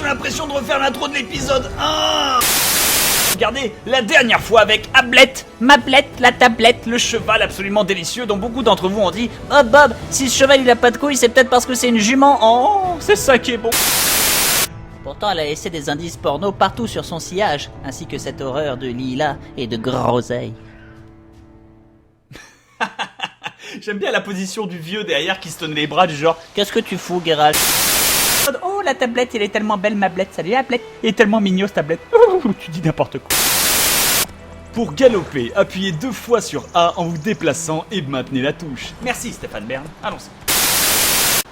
l'impression de refaire l'intro de l'épisode 1. Regardez, la dernière fois avec Ablette, Mablette, la tablette, le cheval absolument délicieux dont beaucoup d'entre vous ont dit « Oh Bob, si ce cheval il a pas de couilles, c'est peut-être parce que c'est une jument. Oh, c'est ça qui est bon. » Pourtant, elle a laissé des indices porno partout sur son sillage, ainsi que cette horreur de lilas et de groseilles. J'aime bien la position du vieux derrière qui se tenait les bras du genre « Qu'est-ce que tu fous, Geralt ?» Oh, la tablette, elle est tellement belle, ma blette. Salut, la tablette. Il est tellement mignon, cette tablette. Tu dis n'importe quoi. Pour galoper, appuyez 2 fois sur A en vous déplaçant et maintenez la touche. Merci, Stéphane Bern. Allons-y.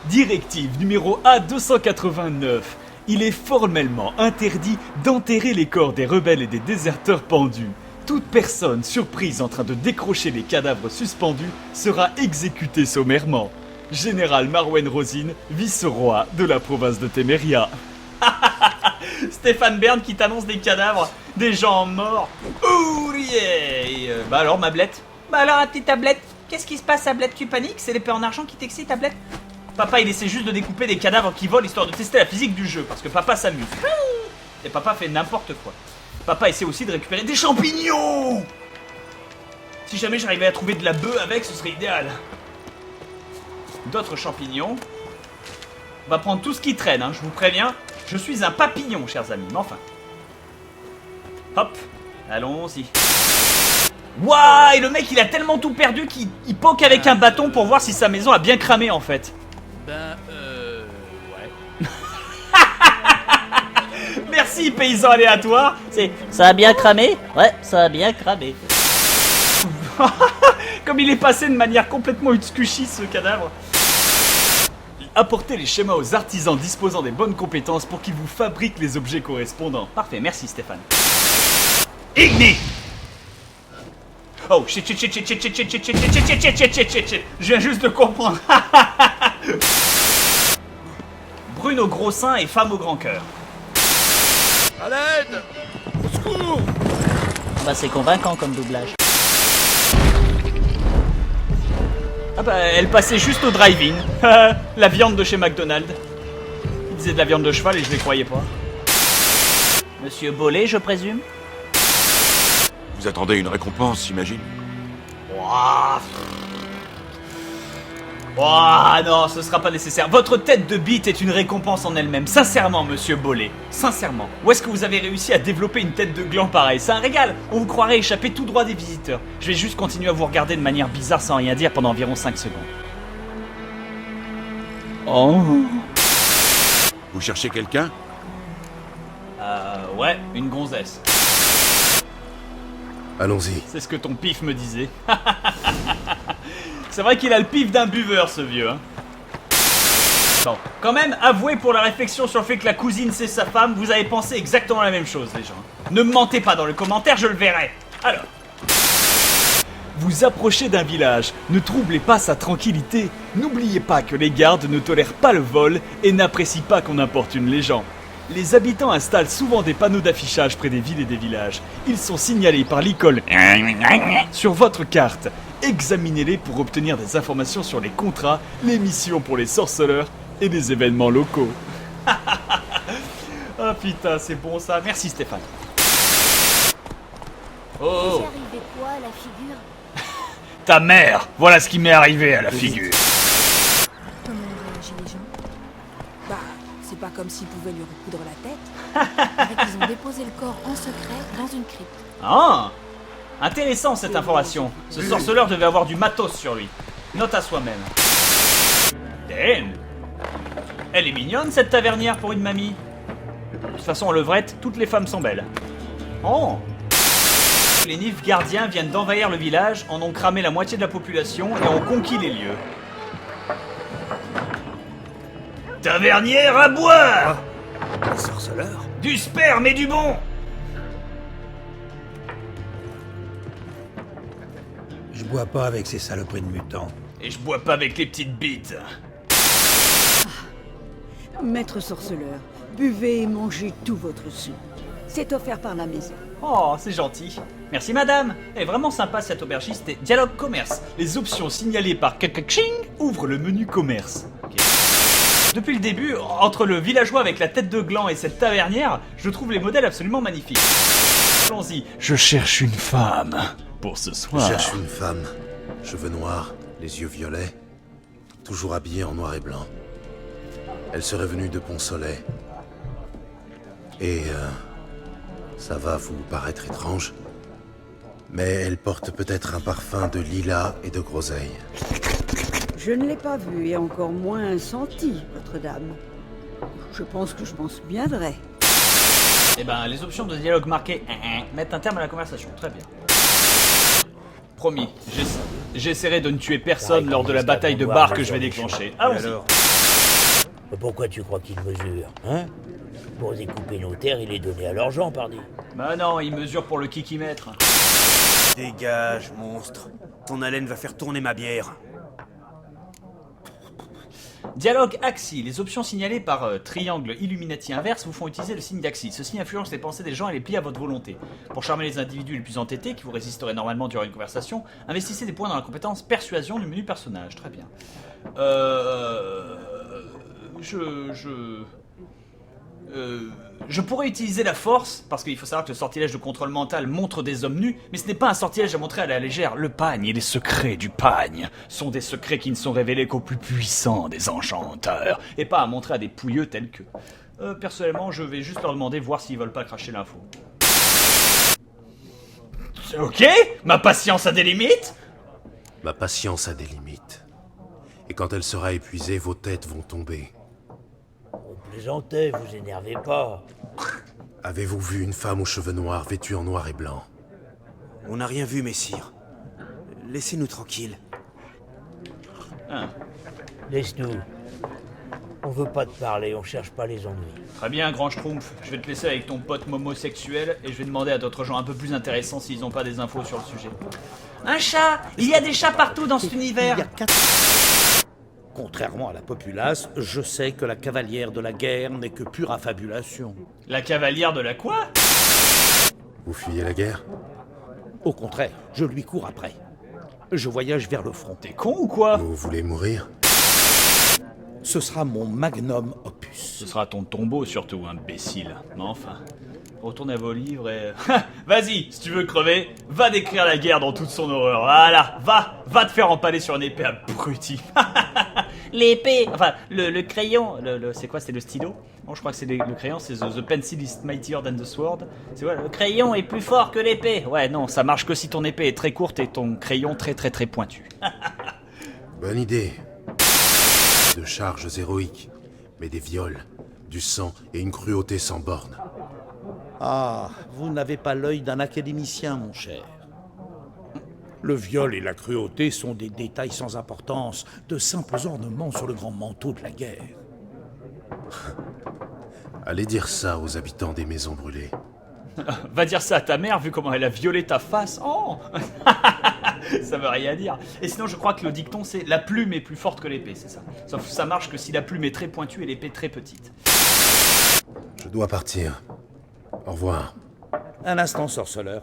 Directive numéro A289. Il est formellement interdit d'enterrer les corps des rebelles et des déserteurs pendus. Toute personne surprise en train de décrocher les cadavres suspendus sera exécutée sommairement. Général Marwen Rosin, vice-roi de la province de Temeria. Stéphane Bern qui t'annonce des cadavres, des gens morts. Ouh yeah. Bah alors, Mablette? Bah alors, la petite tablette, qu'est-ce qui se passe, Tablette? Tu paniques? C'est l'épée en argent qui t'excite, Tablette? Papa, il essaie juste de découper des cadavres qui volent histoire de tester la physique du jeu, parce que papa s'amuse. Et papa fait n'importe quoi. Papa essaie aussi de récupérer des champignons. Si jamais j'arrivais à trouver de la bœuf avec, ce serait idéal. D'autres champignons. On va prendre tout ce qui traîne, hein, je vous préviens. Je suis un papillon, chers amis, mais enfin. Hop, allons-y. Waouh, et le mec, il a tellement tout perdu qu'il poke avec un bâton pour voir si sa maison a bien cramé, en fait. Ouais. Merci, paysan aléatoire. Ça a bien cramé? Ouais, ça a bien cramé. Comme il est passé de manière complètement utskushi, ce cadavre. Apportez les schémas aux artisans disposant des bonnes compétences pour qu'ils vous fabriquent les objets correspondants. Parfait, merci Stéphane. Igni! Oh shit. Je viens juste de comprendre. Brune au gros sein et femme au grand cœur. À l'aide! Au secours! Bah c'est convaincant comme doublage. Ah bah elle passait juste au drive-in. La viande de chez McDonald's. Il disait de la viande de cheval et je les croyais pas. Monsieur Bollet, je présume? Vous attendez une récompense, j'imagine? Ouah, non, ce sera pas nécessaire. Votre tête de bite est une récompense en elle-même. Sincèrement, monsieur Bollet. Sincèrement. Où est-ce que vous avez réussi à développer une tête de gland pareille? C'est un régal. On vous croirait échapper tout droit des visiteurs. Je vais juste continuer à vous regarder de manière bizarre sans rien dire pendant environ 5 secondes. Oh. Vous cherchez quelqu'un? Ouais, une gonzesse. Allons-y. C'est ce que ton pif me disait. C'est vrai qu'il a le pif d'un buveur, ce vieux. Hein. Bon, quand même, avouez pour la réflexion sur le fait que la cousine c'est sa femme, vous avez pensé exactement la même chose, les gens. Ne me mentez pas dans le commentaire, je le verrai. Alors. Vous approchez d'un village, ne troublez pas sa tranquillité. N'oubliez pas que les gardes ne tolèrent pas le vol et n'apprécient pas qu'on importune les gens. Les habitants installent souvent des panneaux d'affichage près des villes et des villages. Ils sont signalés par l'icône sur votre carte. Examinez-les pour obtenir des informations sur les contrats, les missions pour les sorceleurs et les événements locaux. Ah putain, c'est bon ça. Merci Stéphane. Oh. T'es arrivé quoi à la figure? Ta mère. Voilà ce qui m'est arrivé à la figure. Comment ont réagi les gens? Bah, c'est pas comme s'ils pouvaient lui recoudre la tête. Avec ils ont déposé le corps en secret dans une crypte. Ah. Intéressant cette information. Ce sorceleur devait avoir du matos sur lui. Note à soi-même. Damn. Elle est mignonne cette tavernière pour une mamie. De toute façon en levrette, toutes les femmes sont belles. Oh. Les Nilfgaardiens viennent d'envahir le village, en ont cramé la moitié de la population et ont conquis les lieux. Tavernière à boire. Un sorceleur? Du sperme et du bon. Je bois pas avec ces saloperies de mutants. Et je bois pas avec les petites bites. Maître sorceleur, buvez et mangez tout votre soupe. C'est offert par la maison. Oh, c'est gentil. Merci madame. Elle est vraiment sympa cette aubergiste et dialogue commerce. Les options signalées par Kakaching ouvrent le menu commerce. Okay. Depuis le début, entre le villageois avec la tête de gland et cette tavernière, je trouve les modèles absolument magnifiques. Allons-y. Je cherche une femme pour ce Je soir. cherche une femme, cheveux noirs, les yeux violets, toujours habillée en noir et blanc. Elle serait venue de Pont-Soleil. Et ça va vous paraître étrange, mais elle porte peut-être un parfum de lilas et de groseille. Je ne l'ai pas vu et encore moins senti, votre dame. Je pense que je m'en souviendrai. Eh ben, les options de dialogue marquées mettent un terme à la conversation. Très bien. Promis, j'essaierai de ne tuer personne lors de la bataille de bar que je vais déclencher. Allons-y. Pourquoi tu crois qu'il mesure, hein? Pour découper nos terres, il est donné à leurs gens, pardi. Bah non, il mesure pour le kikimètre. Dégage, monstre. Ton haleine va faire tourner ma bière. Dialogue Axie. Les options signalées par triangle Illuminati inverse vous font utiliser le signe d'Axie. Ceci influence les pensées des gens et les plie à votre volonté. Pour charmer les individus les plus entêtés, qui vous résisteraient normalement durant une conversation, investissez des points dans la compétence persuasion du menu personnage. Très bien. Je pourrais utiliser la force, parce qu'il faut savoir que le sortilège de contrôle mental montre des hommes nus, mais ce n'est pas un sortilège à montrer à la légère. Le pagne et les secrets du pagne sont des secrets qui ne sont révélés qu'aux plus puissants des enchanteurs, et pas à montrer à des pouilleux tels que... personnellement, je vais juste leur demander voir s'ils veulent pas cracher l'info. Ok, ma patience a des limites. Ma patience a des limites. Et quand elle sera épuisée, vos têtes vont tomber. On plaisantait, vous énervez pas. Avez-vous vu une femme aux cheveux noirs, vêtue en noir et blanc? On n'a rien vu, messire. Laissez-nous tranquilles. Laisse-nous. On veut pas te parler, on cherche pas les ennuis. Très bien, grand schtroumpf. Je vais te laisser avec ton pote homosexuel et je vais demander à d'autres gens un peu plus intéressants s'ils n'ont pas des infos sur le sujet. Un chat! Il y a des chats partout dans cet univers! Contrairement à la populace, je sais que la cavalière de la guerre n'est que pure affabulation. La cavalière de la quoi? Vous fuyez la guerre? Au contraire, je lui cours après. Je voyage vers le front. T'es con ou quoi? Vous voulez mourir? Ce sera mon magnum Ce opus. sera ton tombeau surtout, imbécile. Mais enfin, retournez à vos livres et... Vas-y, si tu veux crever, va décrire la guerre dans toute son horreur. Voilà, va te faire empaler sur une épée abruti. L'épée, enfin, le crayon, c'est quoi, c'est le stylo? Non, je crois que c'est le crayon, c'est the pencil is mightier than the sword. C'est quoi, le crayon est plus fort que l'épée. Ouais, non, ça marche que si ton épée est très courte et ton crayon très très très pointu. Bonne idée. De charges héroïques, mais des viols, du sang et une cruauté sans borne. Ah, vous n'avez pas l'œil d'un académicien, mon cher. Le viol et la cruauté sont des détails sans importance, de simples ornements sur le grand manteau de la guerre. Allez dire ça aux habitants des maisons brûlées. Va dire ça à ta mère vu comment elle a violé ta face. Oh. Ça veut rien dire. Et sinon je crois que le dicton c'est la plume est plus forte que l'épée, c'est ça. Sauf que ça marche que si la plume est très pointue et l'épée très petite. Je dois partir. Au revoir. Un instant, sorceleur.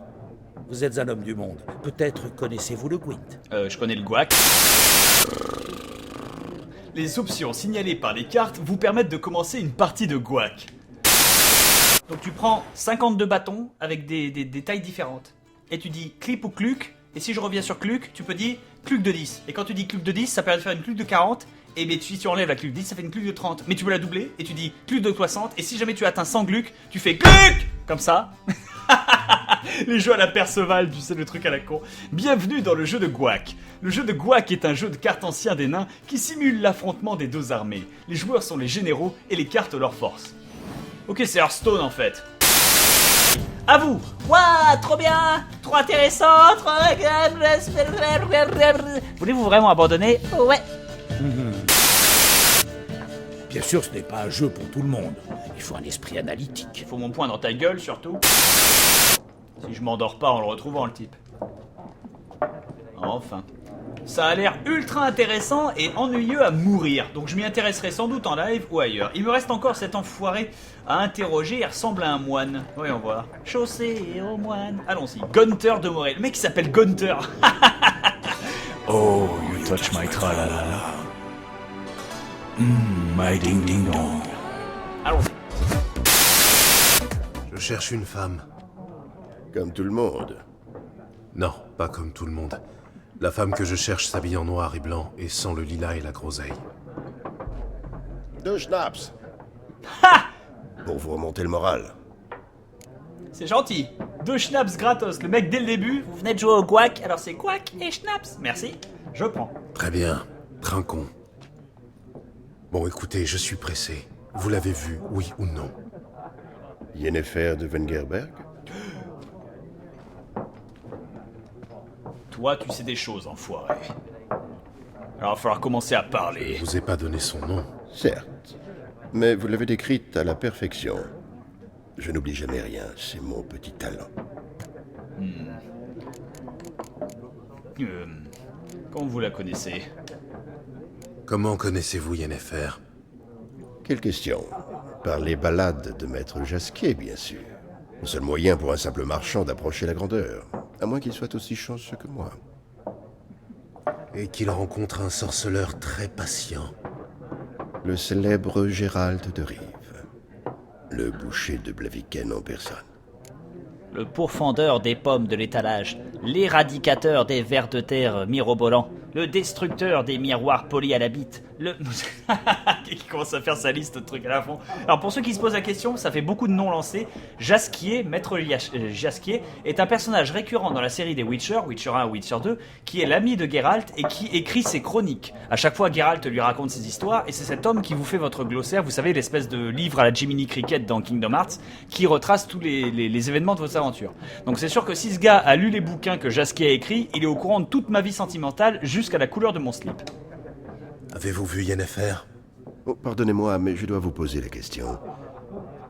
Vous êtes un homme du monde. Peut-être connaissez-vous le Gwent. Je connais le guac. Les options signalées par les cartes vous permettent de commencer une partie de guac. Donc tu prends 52 bâtons avec des tailles différentes. Et tu dis clip ou cluc. Et si je reviens sur cluc, tu peux dire cluc de 10. Et quand tu dis cluc de 10, ça permet de faire une cluc de 40. Et bien si tu enlèves la cluc de 10, ça fait une cluc de 30. Mais tu peux la doubler et tu dis cluc de 60. Et si jamais tu atteins 100 gluc, tu fais cluc comme ça. Les jeux à la Perceval, tu sais, le truc à la con. Bienvenue dans le jeu de Gouac. Le jeu de Gouac est un jeu de cartes ancien des nains qui simule l'affrontement des deux armées. Les joueurs sont les généraux et les cartes leurs forces. Ok, c'est Hearthstone en fait. À vous. Waouh, trop bien, trop intéressant, trop... Voulez-vous vraiment abandonner? Ouais. Bien sûr, ce n'est pas un jeu pour tout le monde. Il faut un esprit analytique. Il faut mon poing dans ta gueule surtout. Si je m'endors pas en le retrouvant le type. Enfin. Ça a l'air ultra intéressant et ennuyeux à mourir. Donc je m'y intéresserai sans doute en live ou ailleurs. Il me reste encore cet enfoiré à interroger. Il ressemble à un moine. Voyons voir. Chaussée au moine. Allons-y. Gunter de Morel. Le mec il s'appelle Gunter. Oh, you touch my tralala. My ding ding dong. Allons-y. Je cherche une femme. Comme tout le monde. Non, pas comme tout le monde. La femme que je cherche s'habille en noir et blanc et sans le lilas et la groseille. 2 schnapps. Pour vous remonter le moral. C'est gentil. 2 schnapps gratos. Le mec, dès le début, vous venez de jouer au quack, alors c'est quack et schnapps. Merci, je prends. Très bien, trinquons. Bon, écoutez, je suis pressé. Vous l'avez vu, oui ou non? Yennefer de Wengerberg. Toi, tu sais des choses, enfoiré. Alors, il va falloir commencer à parler. Je vous ai pas donné son nom. Certes. Mais vous l'avez décrite à la perfection. Je n'oublie jamais rien, c'est mon petit talent. Comment vous la connaissez? Comment connaissez-vous Yennefer? Quelle question? Par les ballades de Maître Jasquier, bien sûr. Le seul moyen pour un simple marchand d'approcher la grandeur. À moins qu'il soit aussi chanceux que moi. Et qu'il rencontre un sorceleur très patient. Le célèbre Gérald de Rive. Le boucher de Blaviken en personne. Le pourfendeur des pommes de l'étalage, l'éradicateur des vers de terre mirobolants, le destructeur des miroirs polis à la bite, le... qui commence à faire sa liste de trucs à la fond. Alors pour ceux qui se posent la question, ça fait beaucoup de noms lancés. Jasquier, Maître Jasquier, est un personnage récurrent dans la série des Witcher, Witcher 1 ou Witcher 2, qui est l'ami de Geralt et qui écrit ses chroniques. À chaque fois, Geralt lui raconte ses histoires et c'est cet homme qui vous fait votre glossaire, vous savez, l'espèce de livre à la Jiminy Cricket dans Kingdom Hearts, qui retrace tous les événements de votre aventure. Donc c'est sûr que si ce gars a lu les bouquins que Jasquier a écrits, il est au courant de toute ma vie sentimentale jusqu'à la couleur de mon slip. Avez-vous vu Yennefer? Oh, pardonnez-moi, mais je dois vous poser la question.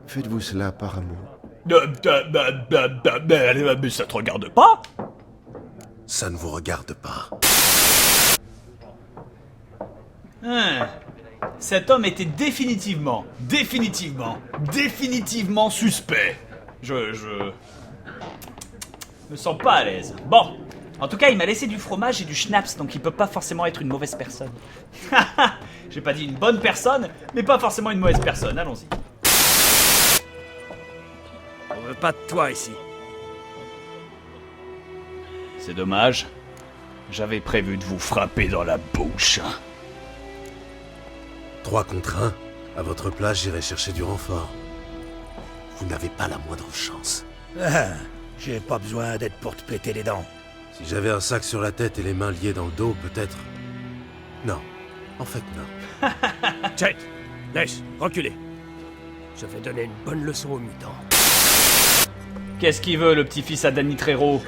Faites-vous cela par amour? Mais ça te regarde pas? Ça ne vous regarde pas. Cet homme était définitivement suspect. Je me sens pas à l'aise. Bon, en tout cas, il m'a laissé du fromage et du schnapps, donc il peut pas forcément être une mauvaise personne. J'ai pas dit une bonne personne, mais pas forcément une mauvaise personne. Allons-y. On veut pas de toi ici. C'est dommage. J'avais prévu de vous frapper dans la bouche. 3 contre 1. À votre place, j'irai chercher du renfort. Vous n'avez pas la moindre chance. Ah, j'ai pas besoin d'être pour te péter les dents. Si j'avais un sac sur la tête et les mains liées dans le dos, peut-être... Non. En fait, non. Chet, laisse, reculez. Je vais donner une bonne leçon aux mutants. Qu'est-ce qu'il veut, le petit-fils à Danny Trejo?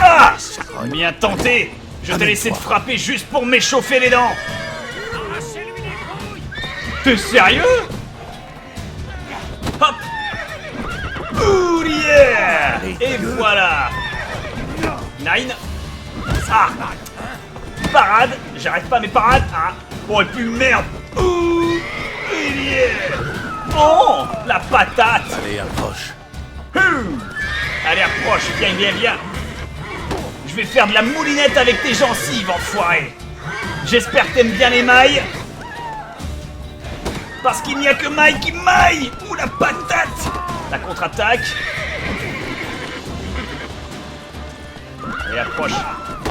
Ah! Bien tenté! Je t'ai laissé te frapper juste pour m'échauffer les dents! T'es sérieux? Hop! Ouh, yeah! Et voilà! Nine! Ah! Parade! J'arrête pas mes parades! Ah! Oh, et puis merde! Ouh! Yeah! Oh! La patate! Allez, approche. Allez, approche, viens. Je vais faire de la moulinette avec tes gencives, enfoiré. J'espère que t'aimes bien les mailles. Parce qu'il n'y a que maille qui maille. Ouh, la patate. La contre-attaque. Allez, approche.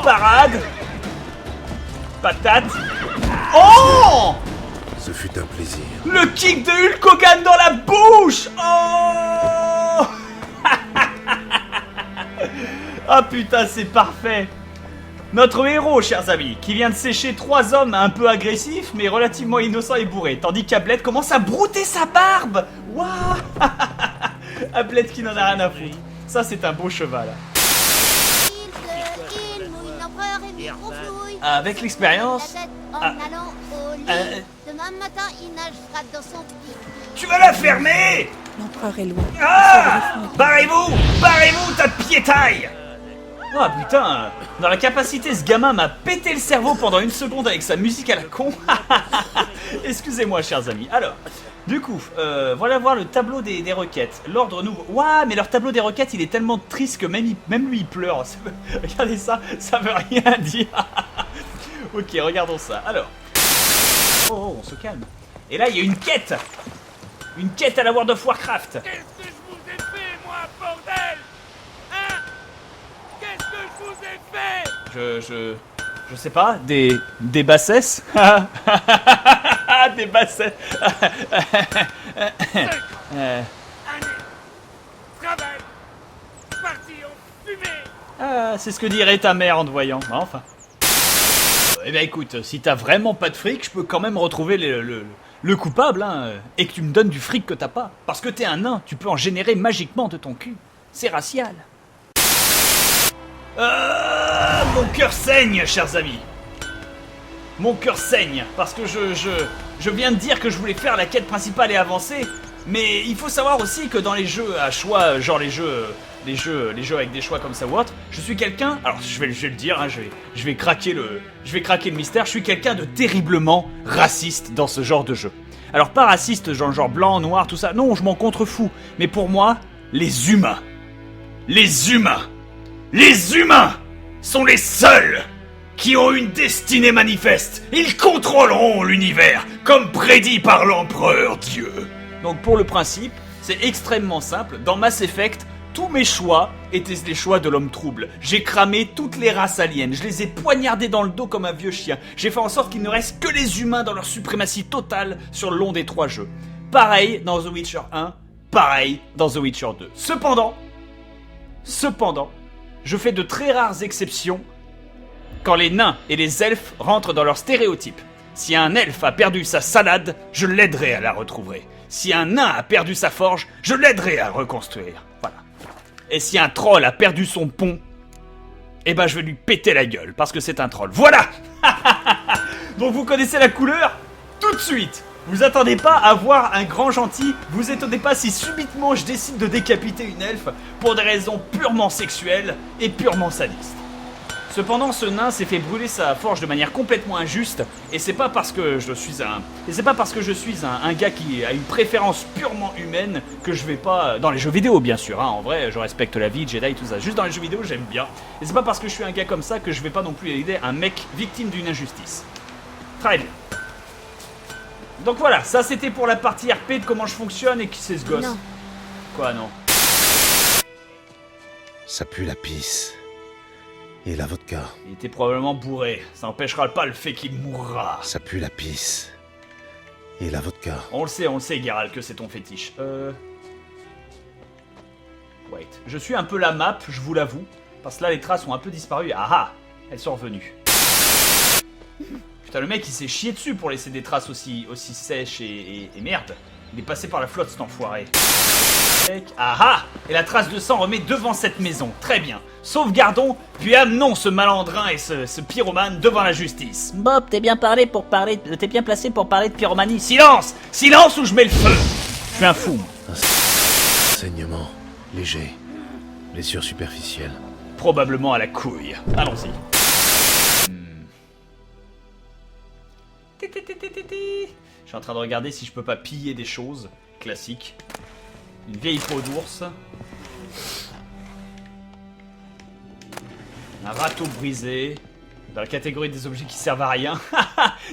Parade. Patate. Oh! Ce fut un plaisir. Le kick de Hulk Hogan dans la bouche. Oh! Ah putain, c'est parfait. Notre héros, chers amis, qui vient de sécher 3 hommes un peu agressifs, mais relativement innocents et bourrés, tandis qu'Ablette commence à brouter sa barbe. Waouh. Ablette qui n'en a rien à foutre. Ça, c'est un beau cheval. Avec l'expérience... Demain matin, il nagera dans son pied. Tu vas la fermer. L'empereur est loin. Ah! Barrez-vous, ta piétaille! Oh putain, dans la capacité, ce gamin m'a pété le cerveau pendant 1 seconde avec sa musique à la con. Excusez-moi, chers amis. Alors, du coup, voilà voir le tableau des requêtes. L'ordre nouveau. Ouah, mais leur tableau des requêtes, il est tellement triste que même lui, il pleure. Regardez ça, ça veut rien dire. Ok, regardons ça. Alors. Oh, on se calme. Et là, il y a une quête. Une quête à la World of Warcraft. Qu'est-ce que je vous ai fait, moi, bordel? Hein? Qu'est-ce que je vous ai fait? Je sais pas, des bassesses. Des bassesses. Travail. Parti en fumée. Ah, c'est ce que dirait ta mère en te voyant. Enfin. Eh ben écoute, si t'as vraiment pas de fric, je peux quand même retrouver le coupable, hein, et que tu me donnes du fric que t'as pas. Parce que t'es un nain, tu peux en générer magiquement de ton cul. C'est racial. Mon cœur saigne, chers amis. Mon cœur saigne, parce que je viens de dire que je voulais faire la quête principale et avancer. Mais il faut savoir aussi que dans les jeux à choix, genre les jeux avec des choix comme ça ou autre, je suis quelqu'un, alors je vais le dire, hein, je vais craquer le mystère, je suis quelqu'un de terriblement raciste dans ce genre de jeu. Alors pas raciste genre blanc, noir, tout ça, non, je m'en contrefous, mais pour moi, les humains sont les seuls qui ont une destinée manifeste. Ils contrôleront l'univers, comme prédit par l'empereur Dieu. Donc pour le principe, c'est extrêmement simple. Dans Mass Effect, tous mes choix étaient les choix de l'homme trouble. J'ai cramé toutes les races aliens, je les ai poignardés dans le dos comme un vieux chien. J'ai fait en sorte qu'il ne reste que les humains dans leur suprématie totale sur le long des 3 jeux. Pareil dans The Witcher 1, pareil dans The Witcher 2. Cependant, je fais de très rares exceptions quand les nains et les elfes rentrent dans leurs stéréotypes. Si un elfe a perdu sa salade, je l'aiderai à la retrouver. Si un nain a perdu sa forge, je l'aiderai à reconstruire. Voilà. Et si un troll a perdu son pont, eh ben je vais lui péter la gueule, parce que c'est un troll. Voilà. Donc vous connaissez la couleur? Tout de suite. Vous attendez pas à voir un grand gentil, vous étonnez pas si subitement je décide de décapiter une elfe pour des raisons purement sexuelles et purement sadistes. Cependant, ce nain s'est fait brûler sa forge de manière complètement injuste, et c'est pas parce que je suis un gars qui a une préférence purement humaine que je vais pas dans les jeux vidéo, bien sûr. Hein, en vrai, je respecte la vie, Jedi, tout ça. Juste dans les jeux vidéo, j'aime bien. Et c'est pas parce que je suis un gars comme ça que je vais pas non plus aider un mec victime d'une injustice. Très bien. Donc voilà, ça c'était pour la partie RP de comment je fonctionne et qui c'est ce gosse. Non. Quoi, non? Ça pue la pisse. Et la vodka. Il était probablement bourré. Ça n'empêchera pas le fait qu'il mourra. Ça pue la pisse. Et la vodka. On le sait, Geralt, que c'est ton fétiche. Wait. Je suis un peu la map, je vous l'avoue. Parce que là, les traces ont un peu disparu. Ah ah! Elles sont revenues. Putain, le mec, il s'est chié dessus pour laisser des traces aussi sèches et merde. Il est passé par la flotte, cet enfoiré. Ah ah! Et la trace de sang remet devant cette maison. Très bien. Sauvegardons, puis amenons ce malandrin et ce pyromane devant la justice. Bob, t'es bien placé pour parler de pyromanie. Silence! Silence ou je mets le feu! Je suis un fou. Un saignement léger, blessure superficielle. Probablement à la couille. Allons-y. Je suis en train de regarder si je peux pas piller des choses. Classique. Une vieille peau d'ours. Un râteau brisé. Dans la catégorie des objets qui servent à rien.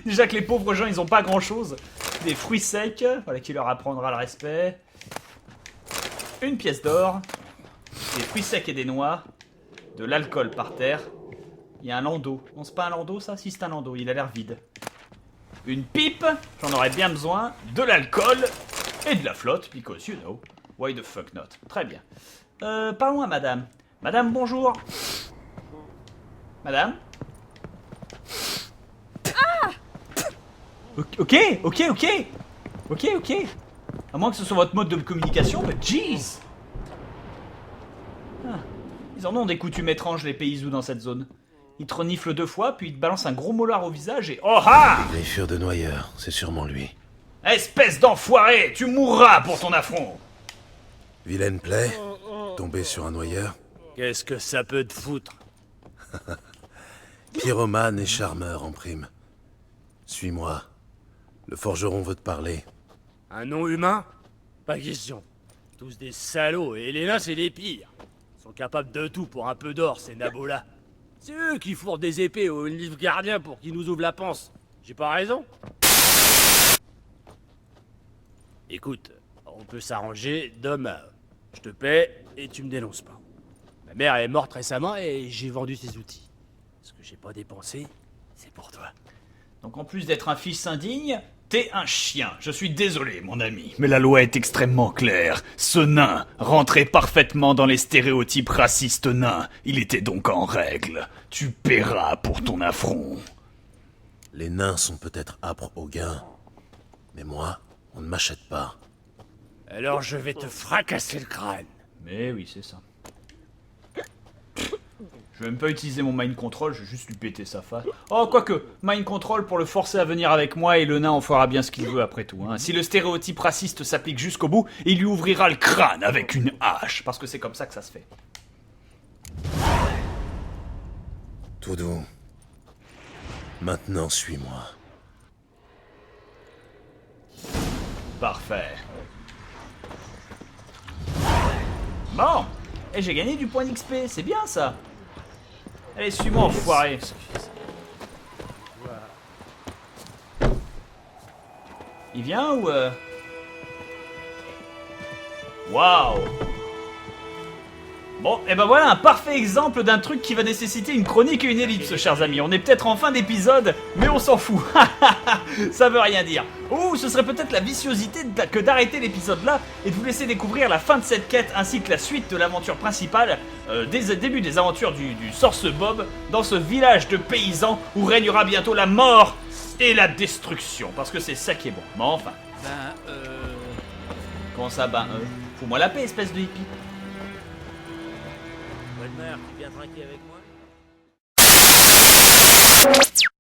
Déjà que les pauvres gens, ils ont pas grand chose. Des fruits secs. Voilà qui leur apprendra le respect. Une pièce d'or. Des fruits secs et des noix. De l'alcool par terre. Il y a un landau. Non, c'est pas un landau ça? Si, c'est un landau. Il a l'air vide. Une pipe. J'en aurais bien besoin. De l'alcool. Et de la flotte. Because you know. Why the fuck not? Très bien. Parlons à madame. Madame, bonjour. Madame? Ah! Ok. À moins que ce soit votre mode de communication, mais jeez! Ah. Ils en ont des coutumes étranges, les paysous, dans cette zone. Ils te reniflent 2 fois, puis ils te balancent un gros molar au visage et... Oh ah! Les furent de noyeur, c'est sûrement lui. Espèce d'enfoiré! Tu mourras pour ton affront! Vilaine plaie, tomber sur un noyeur. Qu'est-ce que ça peut te foutre? Pyromane et charmeur en prime. Suis-moi. Le forgeron veut te parler. Un nom humain? Pas question. Tous des salauds, et les nains, c'est les pires. Ils sont capables de tout pour un peu d'or, ces nabos-là. C'est eux qui fourrent des épées aux livres gardiens pour qu'ils nous ouvrent la panse. J'ai pas raison? Écoute, on peut s'arranger d'homme à homme. Je te paie et tu me dénonces pas. Ma mère est morte récemment et j'ai vendu ses outils. Ce que j'ai pas dépensé, c'est pour toi. Donc en plus d'être un fils indigne, t'es un chien. Je suis désolé, mon ami, mais la loi est extrêmement claire. Ce nain rentrait parfaitement dans les stéréotypes racistes nains. Il était donc en règle. Tu paieras pour ton affront. Les nains sont peut-être âpres au gain, mais moi, on ne m'achète pas. Alors je vais te fracasser le crâne. Mais oui, c'est ça. Je vais même pas utiliser mon mind control, je vais juste lui péter sa face. Oh, quoique, mind control pour le forcer à venir avec moi et le nain en fera bien ce qu'il veut après tout. Hein. Si le stéréotype raciste s'applique jusqu'au bout, il lui ouvrira le crâne avec une hache, parce que c'est comme ça que ça se fait. Tout doux. Maintenant, suis-moi. Parfait. Bon, et j'ai gagné du point d'XP, c'est bien ça. Allez, suis-moi, enfoiré. Il vient ou Waouh. Bon, et ben voilà un parfait exemple d'un truc qui va nécessiter une chronique et une ellipse, chers amis. On est peut-être en fin d'épisode, mais on s'en fout. Ça veut rien dire. Ou ce serait peut-être la viciosité que d'arrêter l'épisode là et de vous laisser découvrir la fin de cette quête ainsi que la suite de l'aventure principale, début des aventures du Sorce Bob dans ce village de paysans où régnera bientôt la mort et la destruction. Parce que c'est ça qui est bon. Mais enfin. Comment ça, fous-moi la paix, espèce de hippie. Walmer, tu viens trinquer avec moi?